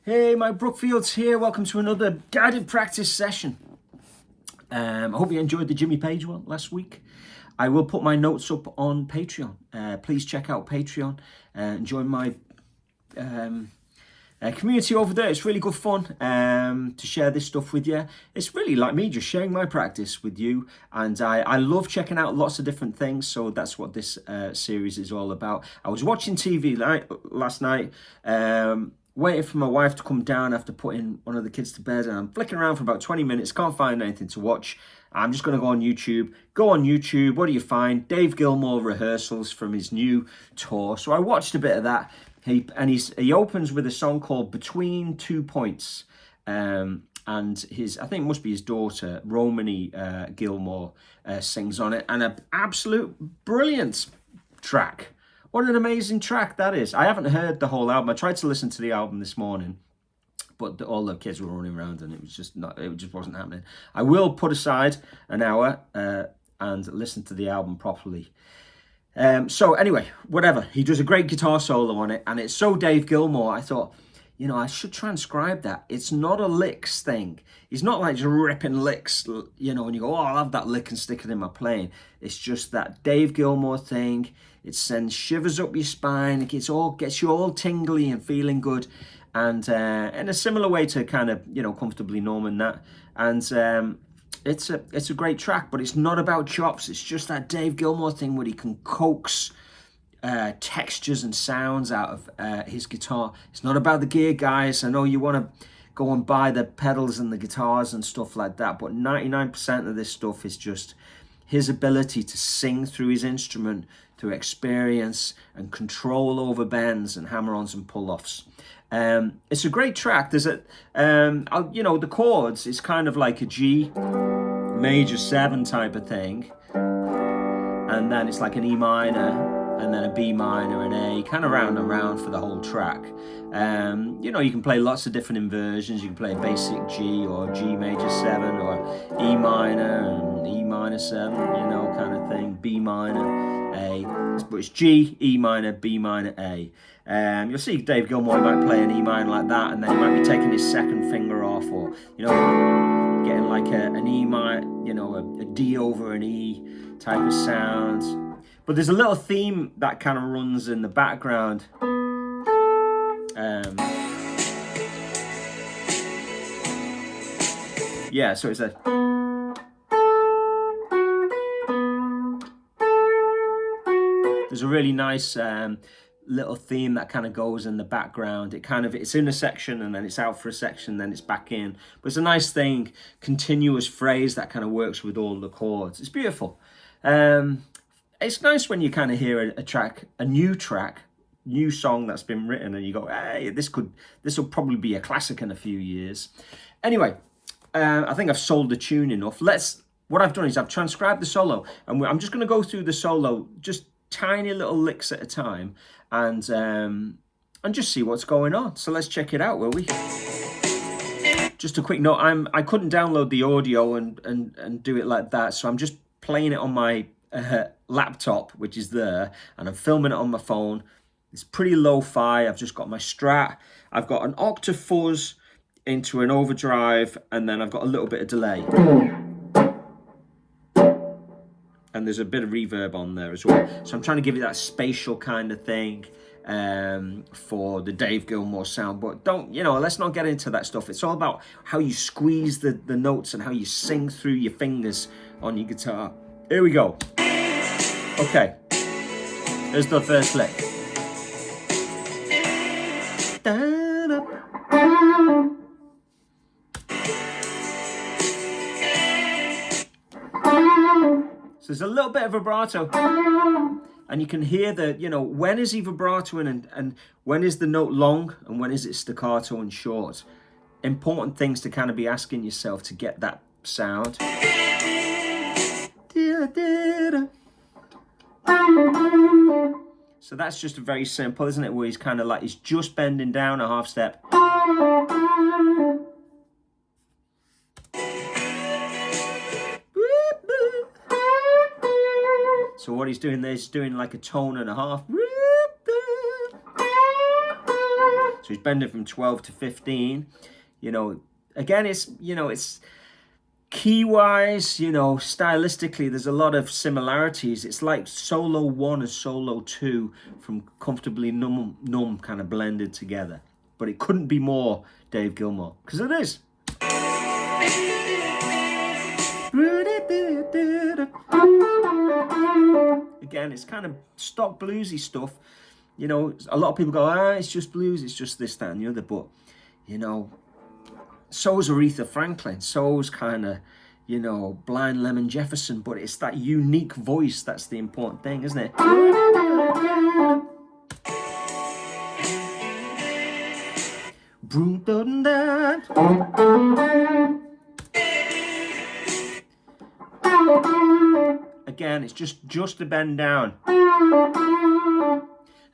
Hey, Mike Brookfield's here. Welcome to another guided practice session. I hope you enjoyed the Jimmy Page one last week. I will put my notes up on Patreon. Please check out Patreon and join my community over there. It's really good fun to share this stuff with you. It's really like me just sharing my practice with you, and I love checking out lots of different things, so that's what this series is all about. I was watching TV last night, waiting for my wife to come down after putting one of the kids to bed, and I'm flicking around for about 20 minutes, can't find anything to watch. I'm just going to go on YouTube. What do you find? Dave Gilmour rehearsals from his new tour. So I watched a bit of that. He opens with a song called Between 2 Points. And I think it must be his daughter, Romany Gilmour, sings on it. And an absolute brilliant track. What an amazing track that is. I haven't heard the whole album. I tried to listen to the album this morning, but all the kids were running around and it just wasn't happening. I will put aside an hour and listen to the album properly. So anyway, whatever. He does a great guitar solo on it, and it's so Dave Gilmour. I thought, I should transcribe that. It's not a licks thing. He's not like just ripping licks, and you go, oh, I'll have that lick and stick it in my playing. It's just that Dave Gilmour thing. It sends shivers up your spine. It gets you all tingly and feeling good. And in a similar way to kind of, Comfortably Numb and that. And it's a great track, but it's not about chops. It's just that Dave Gilmour thing where he can coax textures and sounds out of his guitar. It's not about the gear, guys. I know you want to go and buy the pedals and the guitars and stuff like that, but 99% of this stuff is just his ability to sing through his instrument, to experience and control over bends and hammer-ons and pull-offs. It's a great track. There's the chords is kind of like a G major 7 type of thing, and then it's like an E minor, and then a B minor, and A, kind of round and round for the whole track. You can play lots of different inversions. You can play a basic G or G major 7 or E minor and E minor 7, kind of thing. B minor, A, but it's G, E minor, B minor, A. You'll see Dave Gilmour might play an E minor like that, and then he might be taking his second finger off, or getting like an E minor, a D over an E type of sound. But there's a little theme that kind of runs in the background. So it's there's a really nice little theme that kind of goes in the background. It's in a section and then it's out for a section, then it's back in. But it's a nice thing, continuous phrase that kind of works with all the chords. It's beautiful. It's nice when you kind of hear a new song that's been written, and you go, hey, this will probably be a classic in a few years. Anyway, I think I've sold the tune enough. What I've done is I've transcribed the solo, and I'm just going to go through the solo, just tiny little licks at a time, and just see what's going on. So let's check it out, will we? Just a quick note, I couldn't download the audio and do it like that, so I'm just playing it on my laptop, which is there, and I'm filming it on my phone. It's pretty lo-fi. I've just got my Strat. I've got an octave fuzz into an overdrive, and then I've got a little bit of delay. And there's a bit of reverb on there as well. So I'm trying to give you that spatial kind of thing for the Dave Gilmour sound. But let's not get into that stuff. It's all about how you squeeze the notes and how you sing through your fingers on your guitar. Here we go. Okay. Here's the first lick. So there's a little bit of vibrato, and you can hear when is he vibratoing and when is the note long and when is it staccato and short. Important things to kind of be asking yourself to get that sound. So that's just very simple, isn't it? Where he's kind of like, he's just bending down a half step. So what he's doing there is doing like a tone and a half. So he's bending from 12 to 15. You know, again, it's key-wise, stylistically, there's a lot of similarities. It's like solo 1 and solo 2 from Comfortably Numb kind of blended together. But it couldn't be more Dave Gilmour, because it is. Again, it's kind of stock bluesy stuff. A lot of people go, it's just blues, it's just this, that, and the other. But, so's Aretha Franklin, so's kind of, Blind Lemon Jefferson. But it's that unique voice that's the important thing, isn't it? Again, it's just a bend down.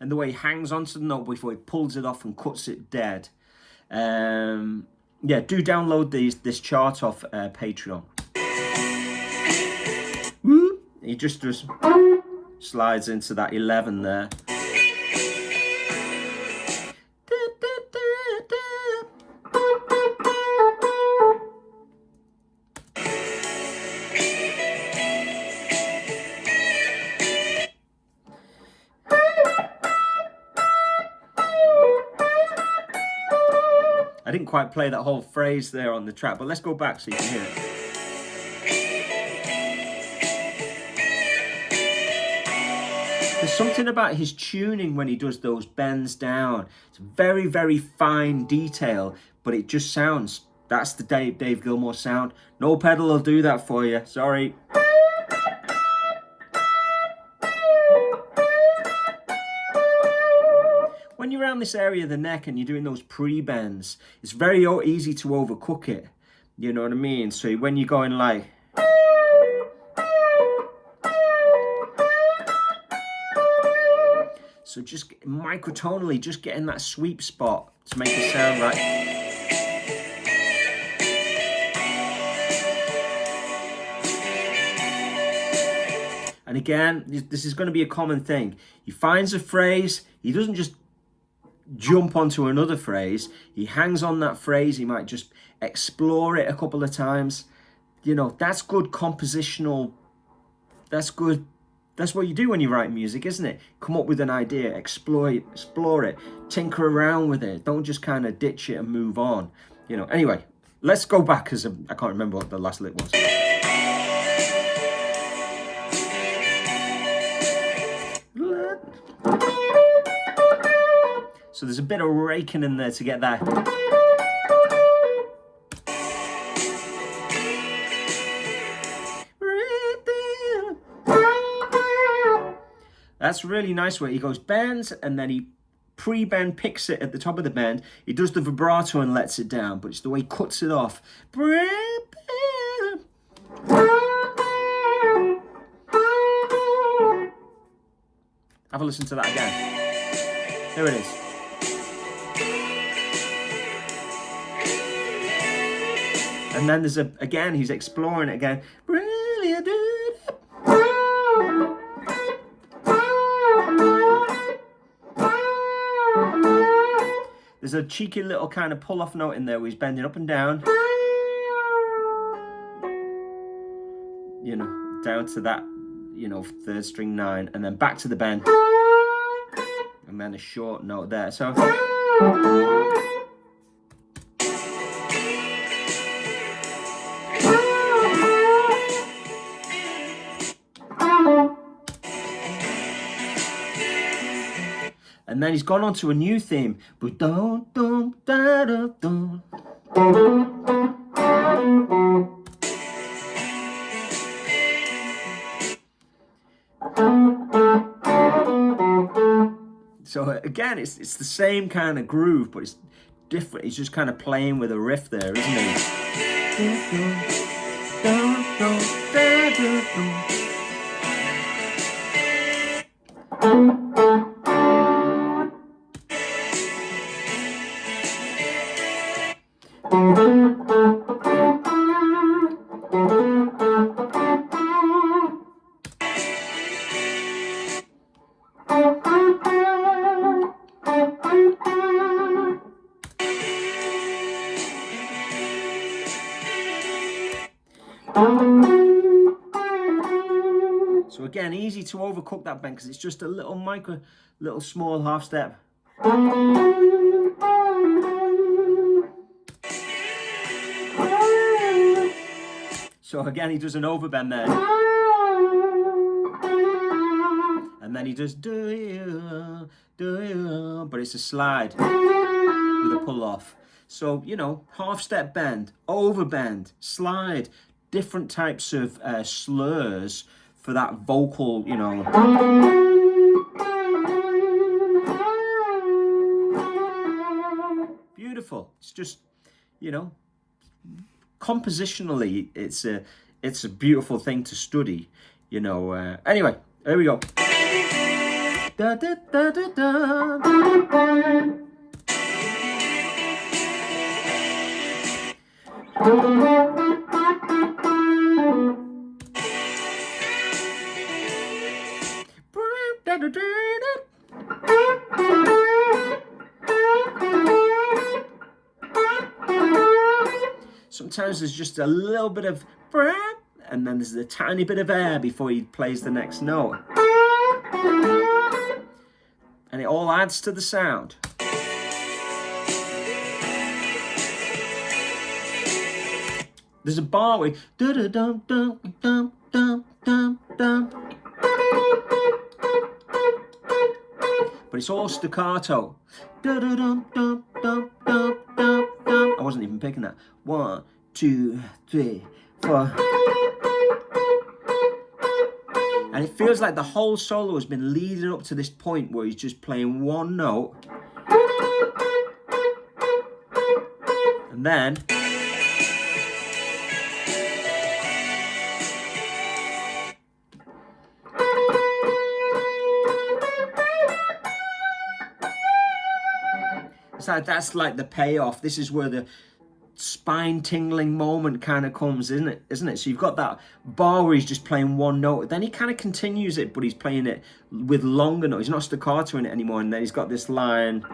And the way he hangs onto the note before he pulls it off and cuts it dead. Yeah, do download this chart off Patreon. He just slides into that 11 there. I didn't quite play that whole phrase there on the track, but let's go back so you can hear it. There's something about his tuning when he does those bends down. It's very, very fine detail, but it just sounds, that's the Dave Gilmour sound. No pedal will do that for you, sorry. When you're around this area of the neck and you're doing those pre-bends, it's very easy to overcook it. You know what I mean? So when you're going like... So just microtonally, just getting that sweep spot to make it sound right. And again, this is going to be a common thing. He finds a phrase, he doesn't just jump onto another phrase, he hangs on that phrase, he might just explore it a couple of times. That's good compositional, that's good. That's what you do when you write music, isn't it? Come up with an idea, explore it, tinker around with it. Don't just kind of ditch it and move on. Anyway, let's go back, because I can't remember what the last lick was. So there's a bit of raking in there to get that. That's really nice where he goes bends and then he pre-bend picks it at the top of the bend. He does the vibrato and lets it down, but it's the way he cuts it off. Have a listen to that again. Here it is. And then there's again, he's exploring it again. There's a cheeky little kind of pull-off note in there where he's bending up and down. Down to that, third string 9, and then back to the bend. And then a short note there. So... And then he's gone on to a new theme. So again, it's the same kind of groove, but it's different. He's just kind of playing with a riff there, isn't he? So again, easy to overcook that bend because it's just a little small half step. So again, he does an overbend there. And then he does do you, but it's a slide with a pull off. So, you know, half step bend, overbend, slide, different types of slurs for that vocal, you know. Beautiful. It's just, you know, compositionally, it's a beautiful thing to study, you know. Anyway, here we go. Da, da, da, da, da. Sometimes there's just a little bit of and then there's a tiny bit of air before he plays the next note. And it all adds to the sound. There's a bar where dum dum dum dum dum dum, but it's all staccato. Dum dum dum dum dum dum. I wasn't even picking that. 1, 2, 3, 4. And it feels like the whole solo has been leading up to this point where he's just playing one note. And then it's like that's like the payoff. This is where the spine tingling moment kind of comes, isn't it? So you've got that bar where he's just playing one note, then he kind of continues it, but he's playing it with longer notes. He's not staccato in it anymore, and then he's got this line.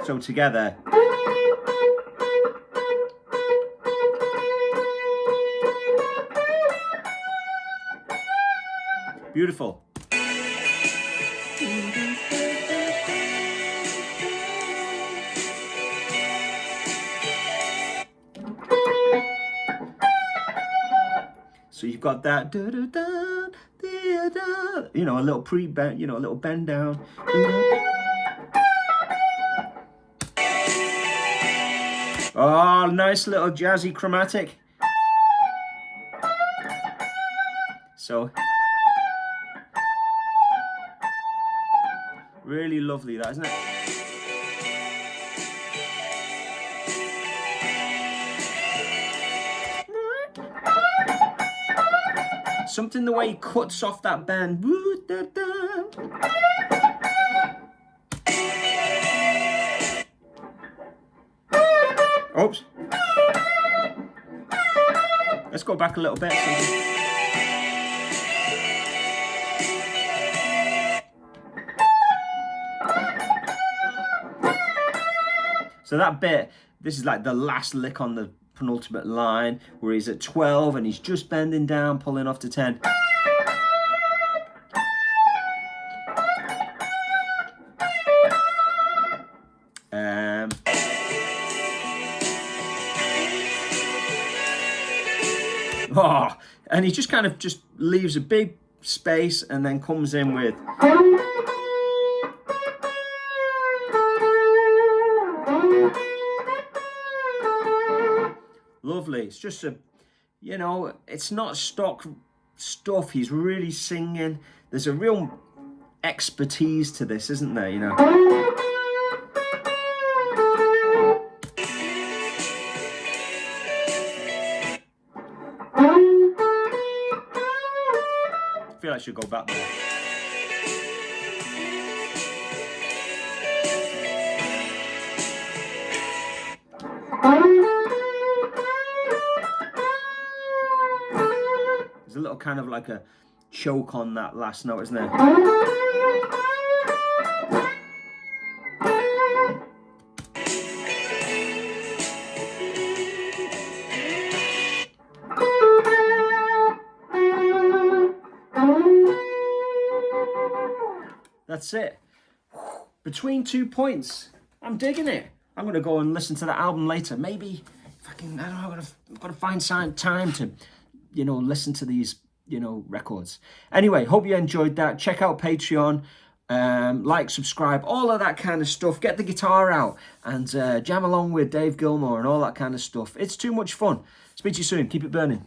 So together. Beautiful. So you've got that, you know, a little pre-bend, you know, a little bend down. Oh, nice little jazzy chromatic. So, really lovely that, isn't it? Something the way he cuts off that bend. Oops. Let's go back a little bit. So that bit, this is like the last lick on the penultimate line where he's at 12 and he's just bending down, pulling off to 10. Oh, and he just kind of just leaves a big space and then comes in with lovely. It's just a, you know, it's not stock stuff. He's really singing. There's a real expertise to this, isn't there, you know? I feel I should go back there. There's a little kind of like a choke on that last note, isn't there? That's it. Between 2 points. I'm digging it. I'm going to go and listen to the album later. Maybe fucking, I don't know, I've got to find time to, you know, listen to these, you know, records. Anyway, hope you enjoyed that. Check out Patreon. Like, subscribe, all of that kind of stuff. Get the guitar out and jam along with Dave Gilmour and all that kind of stuff. It's too much fun. Speak to you soon. Keep it burning.